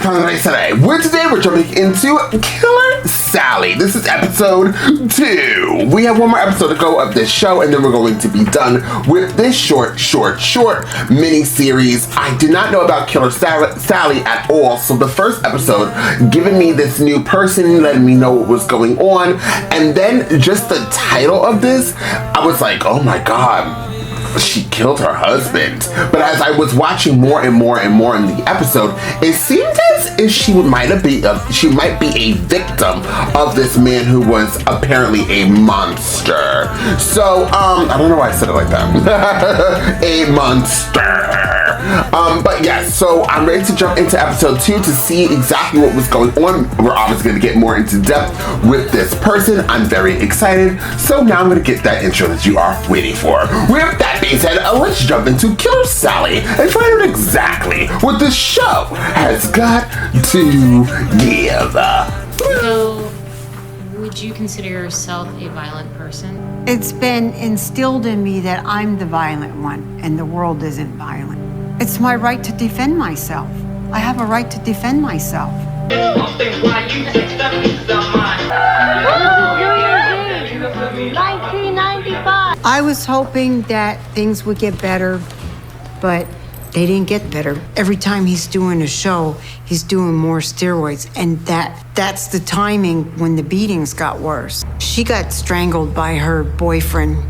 Congress today. We're jumping into Killer Sally. This is episode 2. We have one more episode to go of this show, and then we're going to be done with this short mini series. I did not know about Killer Sally at all, so the first episode giving me this new person, letting me know what was going on, and then just the title of this, I was like, oh my god, she killed her husband. But as I was watching more and more in the episode, it seemed as if she might be a victim of this man who was apparently a monster. So I don't know why I said it like that. A monster. But yes, so I'm ready to jump into episode 2 to see exactly what was going on. We're obviously going to get more into depth with this person. I'm very excited. So now I'm going to get that intro that you are waiting for. With that being said, let's jump into Killer Sally and find out exactly what the show has got to give. So, would you consider yourself a violent person? It's been instilled in me that I'm the violent one and the world isn't violent. It's my right to defend myself. I have a right to defend myself. I was hoping that things would get better, but they didn't get better. Every time he's doing a show, he's doing more steroids, and that's the timing when the beatings got worse. She got strangled by her boyfriend,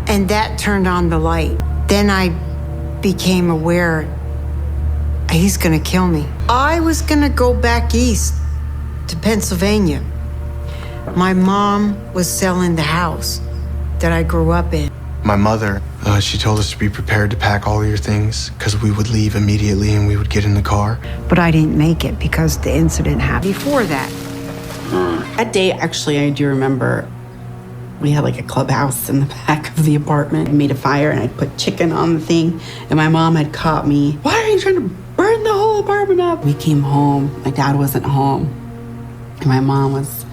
and that turned on the light. Then I became aware he's gonna kill me. I was gonna go back east to Pennsylvania. My mom was selling the house that I grew up in. My mother, she told us to be prepared to pack all your things because we would leave immediately and we would get in the car. But I didn't make it because the incident happened before that. That day, actually, I do remember we had like a clubhouse in the back of the apartment. I made a fire and I put chicken on the thing, and my mom had caught me. Why are you trying to burn the whole apartment up? We came home, my dad wasn't home, and my mom was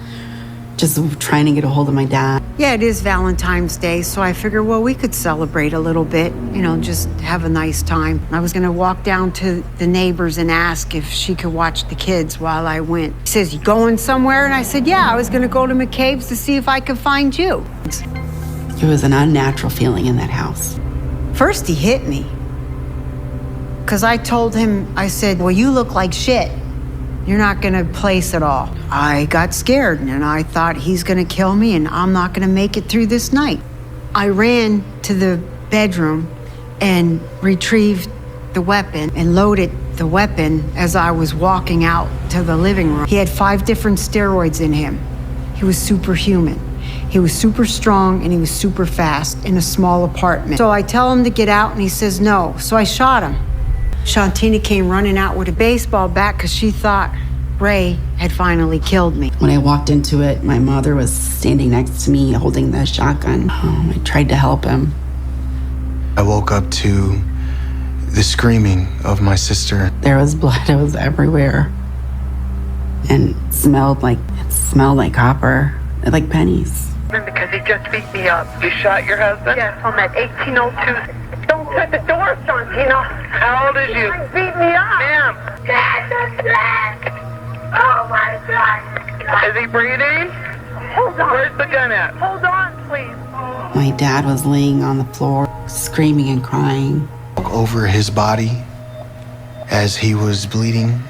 just trying to get a hold of my dad. Yeah, it is Valentine's Day, so I figured, well, we could celebrate a little bit, just have a nice time. I was gonna walk down to the neighbors and ask if she could watch the kids while I went. He says, you going somewhere? And I said, yeah, I was gonna go to McCabe's to see if I could find you. It was an unnatural feeling in that house. First, he hit me. Because I told him, I said, well, you look like shit. You're not gonna place it all. I got scared and I thought he's gonna kill me and I'm not gonna make it through this night. I ran to the bedroom and retrieved the weapon and loaded the weapon as I was walking out to the living room. He had 5 different steroids in him. He was superhuman. He was super strong and he was super fast in a small apartment. So I tell him to get out and he says no. So I shot him. Shantina came running out with a baseball bat because she thought Ray had finally killed me. When I walked into it, my mother was standing next to me holding the shotgun. I tried to help him. I woke up to the screaming of my sister. There was blood, it was everywhere. And it smelled like copper, like pennies. Because he just beat me up. You shot your husband? Yes, on that 1802. Don't shut the door, Santino. How old is you? He beat me up. Ma'am. Oh my God. Is he breathing? Hold on. Where's the gun at? Hold on, please. My dad was laying on the floor, screaming and crying. Over his body as he was bleeding.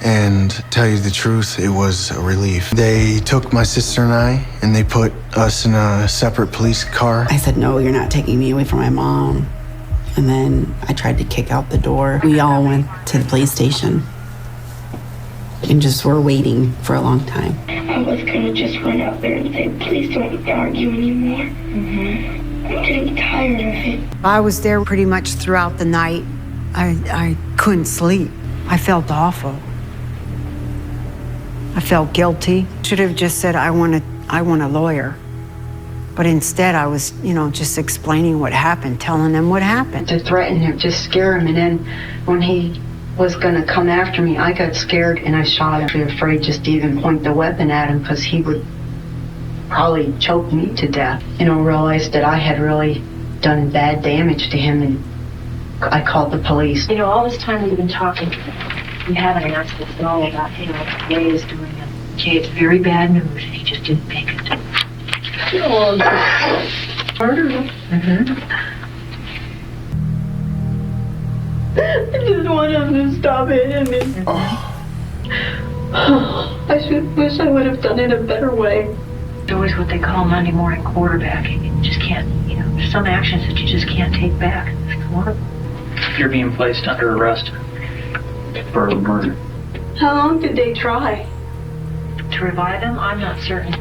And to tell you the truth, it was a relief. They took my sister and I, and they put us in a separate police car. I said, no, you're not taking me away from my mom. And then I tried to kick out the door. We all went to the police station and just were waiting for a long time. I was gonna just run out there and say, please don't argue anymore. I'm getting tired of it. I was there pretty much throughout the night. I couldn't sleep. I felt awful. I felt guilty. Should have just said, I want a lawyer. But instead, I was, just explaining what happened, telling them what happened. To threaten him, just scare him. And then when he was going to come after me, I got scared and I shot him. I was afraid just to even point the weapon at him because he would probably choke me to death. Realized that I had really done bad damage to him, and I called the police. All this time we've been talking. We haven't asked us at all about, Ray is doing it. Okay, it's very bad news. He just didn't make it. Murder. I just want him to stop hitting me. I wish I would have done it a better way. It's always what they call Monday morning quarterbacking. You just can't, there's some actions that you just can't take back. It's one of them. You're being placed under arrest for murder. How long did they try? To revive him, I'm not certain.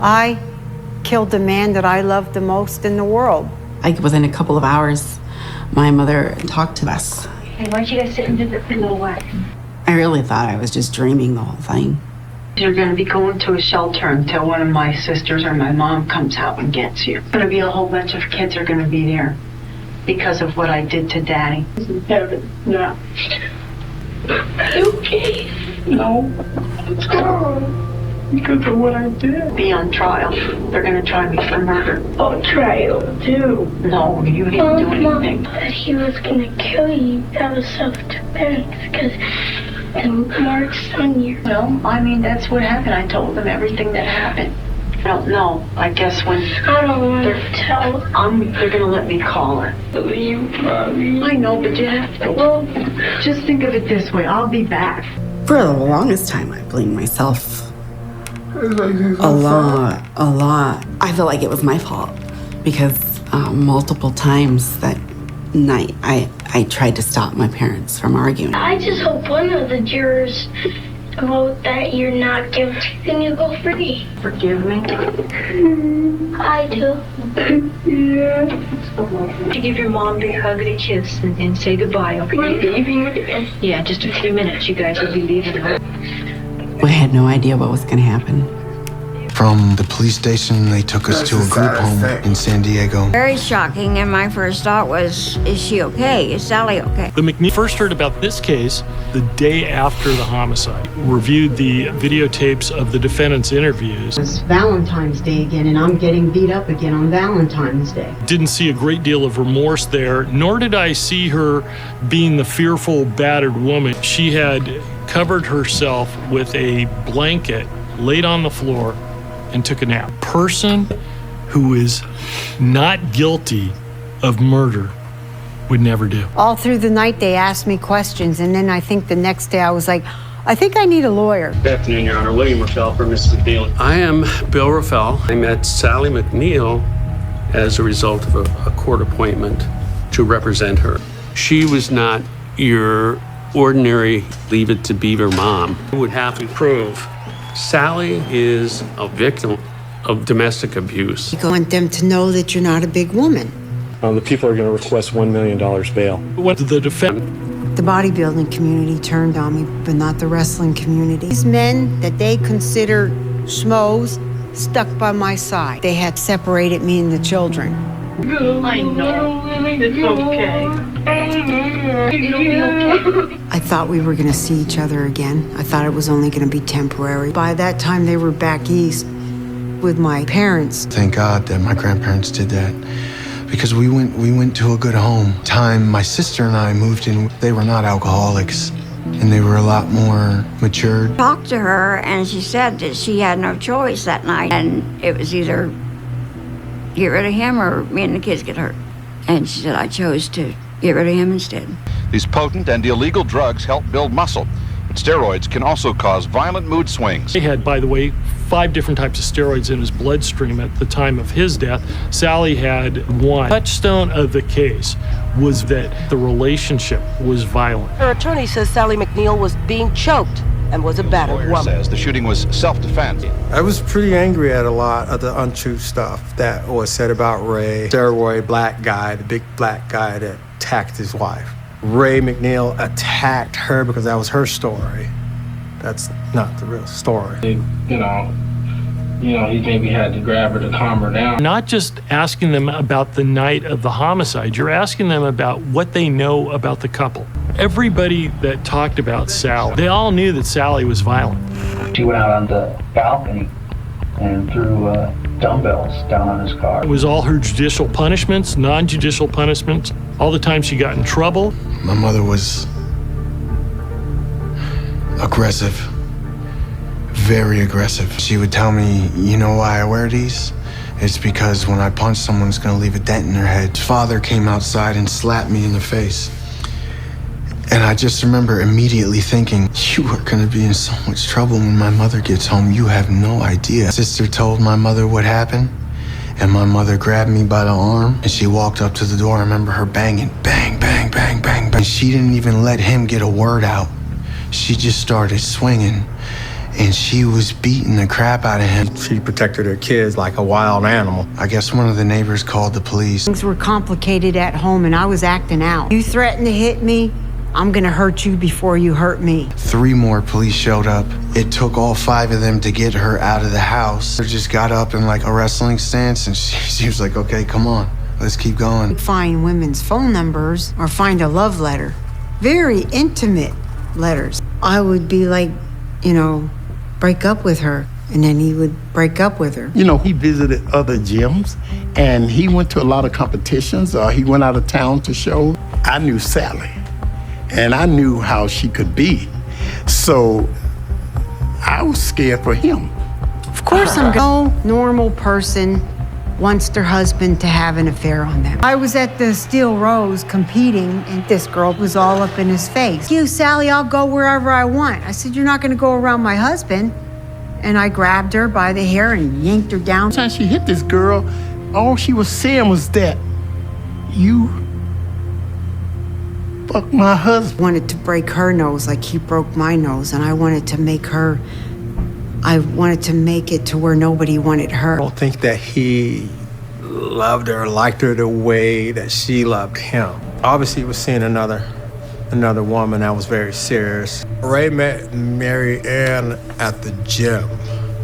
I killed the man that I loved the most in the world. Like within a couple of hours, my mother talked to us. Hey, why don't you guys sit and visit for a little while? I really thought I was just dreaming the whole thing. You're going to be going to a shelter until one of my sisters or my mom comes out and gets you. Going to be a whole bunch of kids are going to be there because of what I did to Daddy. In heaven, no. Okay. No. Because of what I did. Be on trial. They're going to try me for murder. Oh, trial too. No, you didn't do anything. Mom said he was gonna kill you. That was self-defense because the marks on you. No, that's what happened. I told them everything that happened. I don't know. I guess when I don't want to tell. they're going to let me call her. You, Mommy. I know, but you have to. Well, Just think of it this way. I'll be back. For the longest time, I blamed myself. A lot. I feel like it was my fault because multiple times that night I tried to stop my parents from arguing. I just hope one of the jurors vote that you're not guilty and you go free. Forgive me? I do. Yeah. To give your mom a big hug and a kiss and say goodbye, okay? We're leaving again. Yeah, just a few minutes, you guys will be leaving. We had no idea what was going to happen. From the police station, they took us to a group home in San Diego. Very shocking, and my first thought was, is she okay? Is Sally okay? The McNeils first heard about this case the day after the homicide. Reviewed the videotapes of the defendant's interviews. It's Valentine's Day again, and I'm getting beat up again on Valentine's Day. Didn't see a great deal of remorse there, nor did I see her being the fearful, battered woman. She had covered herself with a blanket, laid on the floor, and took a nap. Person who is not guilty of murder would never do. All through the night, they asked me questions, and then I think the next day I was like, I think I need a lawyer. Good afternoon, Your Honor. William Raffel for Mrs. McNeil. I am Bill Raffel. I met Sally McNeil as a result of a court appointment to represent her. She was not your ordinary Leave It to Beaver mom. I would have to prove Sally is a victim of domestic abuse. You want them to know that you're not a big woman. The people are going to request $1 million bail. What the defendant? The bodybuilding community turned on me, but not the wrestling community. These men that they consider schmoes stuck by my side. They had separated me and the children. I know. It's okay. I thought we were going to see each other again. I thought it was only going to be temporary. By that time, they were back east with my parents. Thank God that my grandparents did that because we went to a good home. Time my sister and I moved in, they were not alcoholics and they were a lot more matured. Talked to her, and she said that she had no choice that night, and it was either get rid of him or me and the kids get hurt. And she said I chose to get rid of him instead. These potent and illegal drugs help build muscle, but steroids can also cause violent mood swings. He had, by the way, 5 different types of steroids in his bloodstream at the time of his death. Sally had one. Touchstone of the case was that the relationship was violent. Her attorney says Sally McNeil was being choked and was a battered woman. Says the shooting was self-defense. I was pretty angry at a lot of the untrue stuff that was said about Ray. Steroid black guy, the big black guy that attacked his wife. Ray McNeil attacked her because that was her story. That's not the real story. You know, he maybe had to grab her to calm her down. Not just asking them about the night of the homicide, you're asking them about what they know about the couple. Everybody that talked about Sally, they all knew that Sally was violent. She went out on the balcony and threw dumbbells down on his car. It was all her judicial punishments, non-judicial punishments, all the time she got in trouble. My mother was aggressive. Very aggressive. She would tell me, you know why I wear these? It's because when I punch someone, it's gonna leave a dent in their head. Father came outside and slapped me in the face. And I just remember immediately thinking, you are gonna be in so much trouble when my mother gets home. You have no idea. Sister told my mother what happened, and my mother grabbed me by the arm, and she walked up to the door. I remember her banging, bang, bang, bang, bang, bang. She didn't even let him get a word out. She just started swinging, and she was beating the crap out of him. She protected her kids like a wild animal. I guess one of the neighbors called the police. Things were complicated at home, and I was acting out. You threatened to hit me, I'm gonna hurt you before you hurt me. 3 more police showed up. It took all 5 of them to get her out of the house. They just got up in like a wrestling stance, and she was like, okay, come on, let's keep going. Find women's phone numbers or find a love letter. Very intimate letters. I would be like, break up with her, and then he would break up with her. He visited other gyms, and he went to a lot of competitions, or he went out of town to show. I knew Sally, and I knew how she could be. So I was scared for him. Of course, no normal person wants their husband to have an affair on them. I was at the Steel Rose competing, and this girl was all up in his face. You, Sally, I'll go wherever I want. I said, you're not gonna go around my husband. And I grabbed her by the hair and yanked her down. Every time she hit this girl, all she was saying was that, you fuck my husband. Wanted to break her nose like he broke my nose, and I wanted to make it to where nobody wanted her. I don't think that he loved her, liked her the way that she loved him. Obviously, he was seeing another woman that was very serious. Ray met Mary Ann at the gym,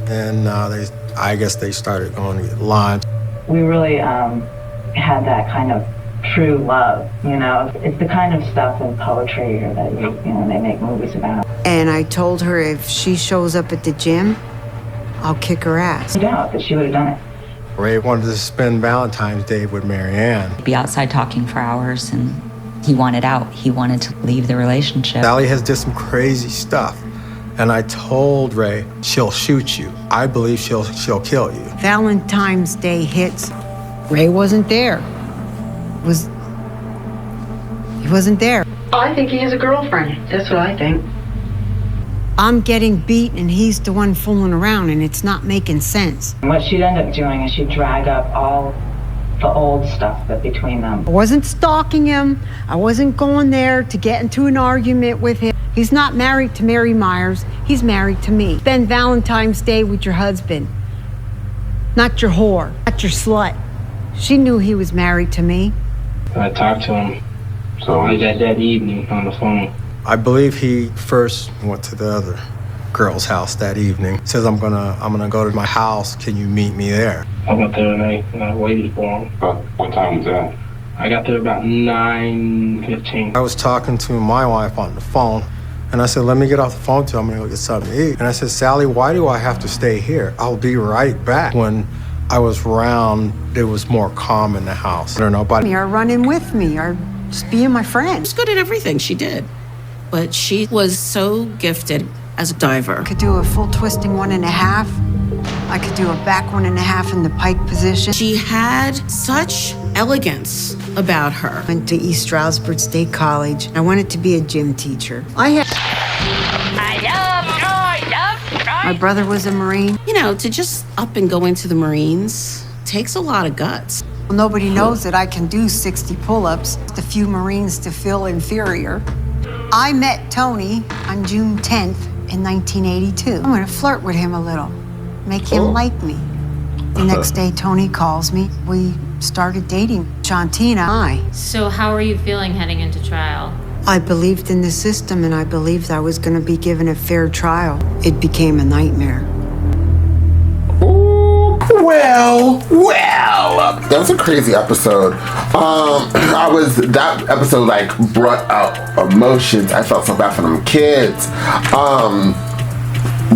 and I guess they started going to get lunch. We really had that kind of true love, It's the kind of stuff in poetry that they make movies about. And I told her if she shows up at the gym, I'll kick her ass. No doubt that she would have done it. Ray wanted to spend Valentine's Day with Mary Ann. Be outside talking for hours, and he wanted out. He wanted to leave the relationship. Sally has did some crazy stuff, and I told Ray, she'll shoot you. I believe she'll kill you. Valentine's Day hits. Ray wasn't there. He wasn't there. I think he has a girlfriend. That's what I think. I'm getting beat, and he's the one fooling around, and it's not making sense. And what she'd end up doing is she'd drag up all the old stuff that between them. I wasn't stalking him. I wasn't going there to get into an argument with him. He's not married to Mary Myers. He's married to me. Spend Valentine's Day with your husband. Not your whore. Not your slut. She knew he was married to me. I talked to him. So that evening on the phone. I believe he first went to the other girl's house that evening. Says, I'm gonna go to my house. Can you meet me there? I went there and I waited for him. What time was that? I got there about 9:15. I was talking to my wife on the phone, and I said, let me get off the phone till I'm gonna go get something to eat. And I said, Sally, why do I have to stay here? I'll be right back. When I was around, it was more calm in the house. I don't know, but Or running with me, or just being my friend. She was good at everything she did, but she was so gifted as a diver. I could do a full twisting 1.5. I could do a back 1.5 in the pike position. She had such elegance about her. Went to East Stroudsburg State College. I wanted to be a gym teacher. My brother was a Marine. To just up and go into the Marines takes a lot of guts. Well, nobody knows that I can do 60 pull-ups. A few Marines to feel inferior. I met Tony on June 10th in 1982. I'm gonna flirt with him a little, make him like me. The next day, Tony calls me. We started dating, Shanti and I. So how are you feeling heading into trial? I believed in the system, and I believed I was gonna be given a fair trial. It became a nightmare. Well, that was a crazy episode. That episode brought out emotions. I felt so bad for them kids.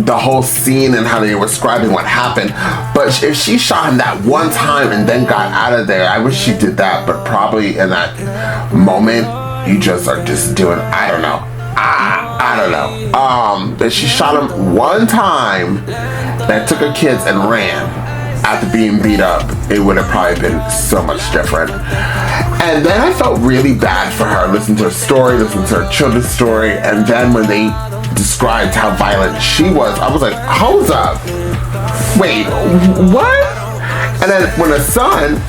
The whole scene and how they were describing what happened. But if she shot him that one time and then got out of there, I wish she did that. But probably in that moment, you just are just doing, I don't know. I I don't know. That she shot him one time, that took her kids and ran. After being beat up, it would have probably been so much different. And then I felt really bad for her, listening to her story, listening to her children's story, and then when they described how violent she was, I was like, hold up. Wait, what? And then when her son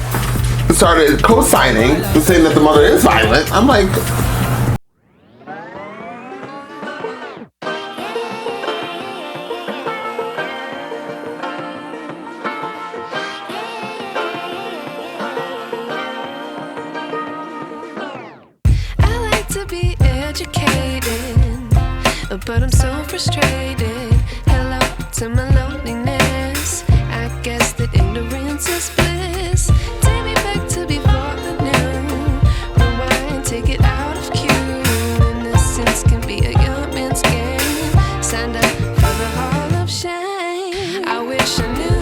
started co-signing, saying that the mother is violent, I'm like, but I'm so frustrated. Hello to my loneliness. I guess that ignorance is bliss. Take me back to before I knew. Rewind, take it out of cue. Innocence can be a young man's game. Signed up for the hall of shame. I wish I knew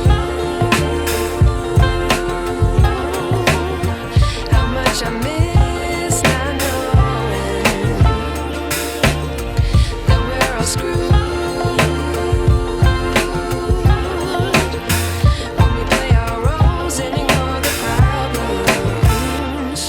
how much I miss not knowing that we're all screwed. When we play our roles and ignore the problems.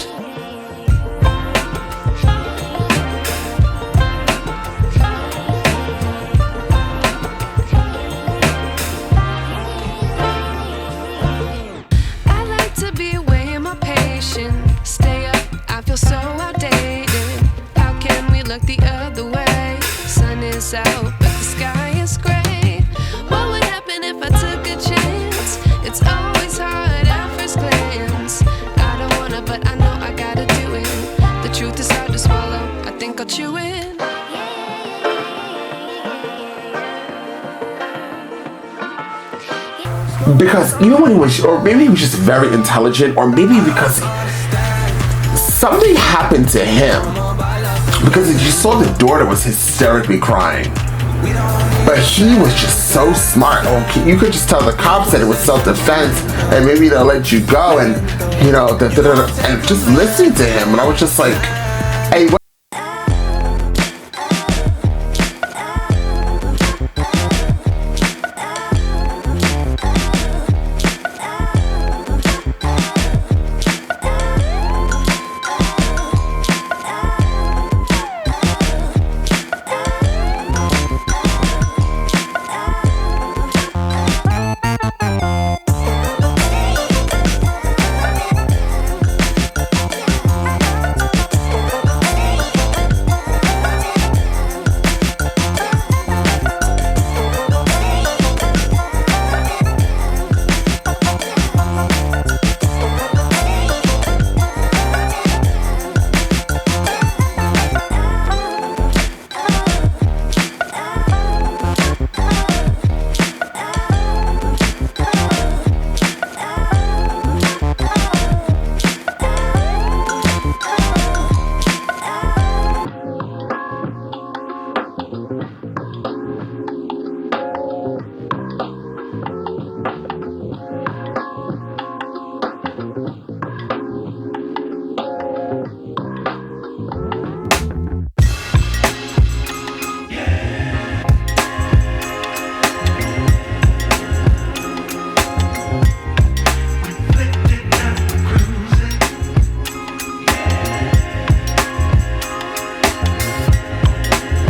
I like to be away in my patience. Stay up, I feel so outdated. How can we look the other way? Sun is out, but the sky is gray. What would happen if I took a chance? It's always hard at first glance. I don't wanna, but I know I gotta do it. The truth is hard to swallow, I think I'll chew it. because even when he was, or maybe he was just very intelligent, or maybe because something happened to him, because you saw the daughter was hysterically crying, but he was just so smart. You could just tell the cops that it was self-defense, and maybe they'll let you go, and you know, and just listening to him, and I was just like,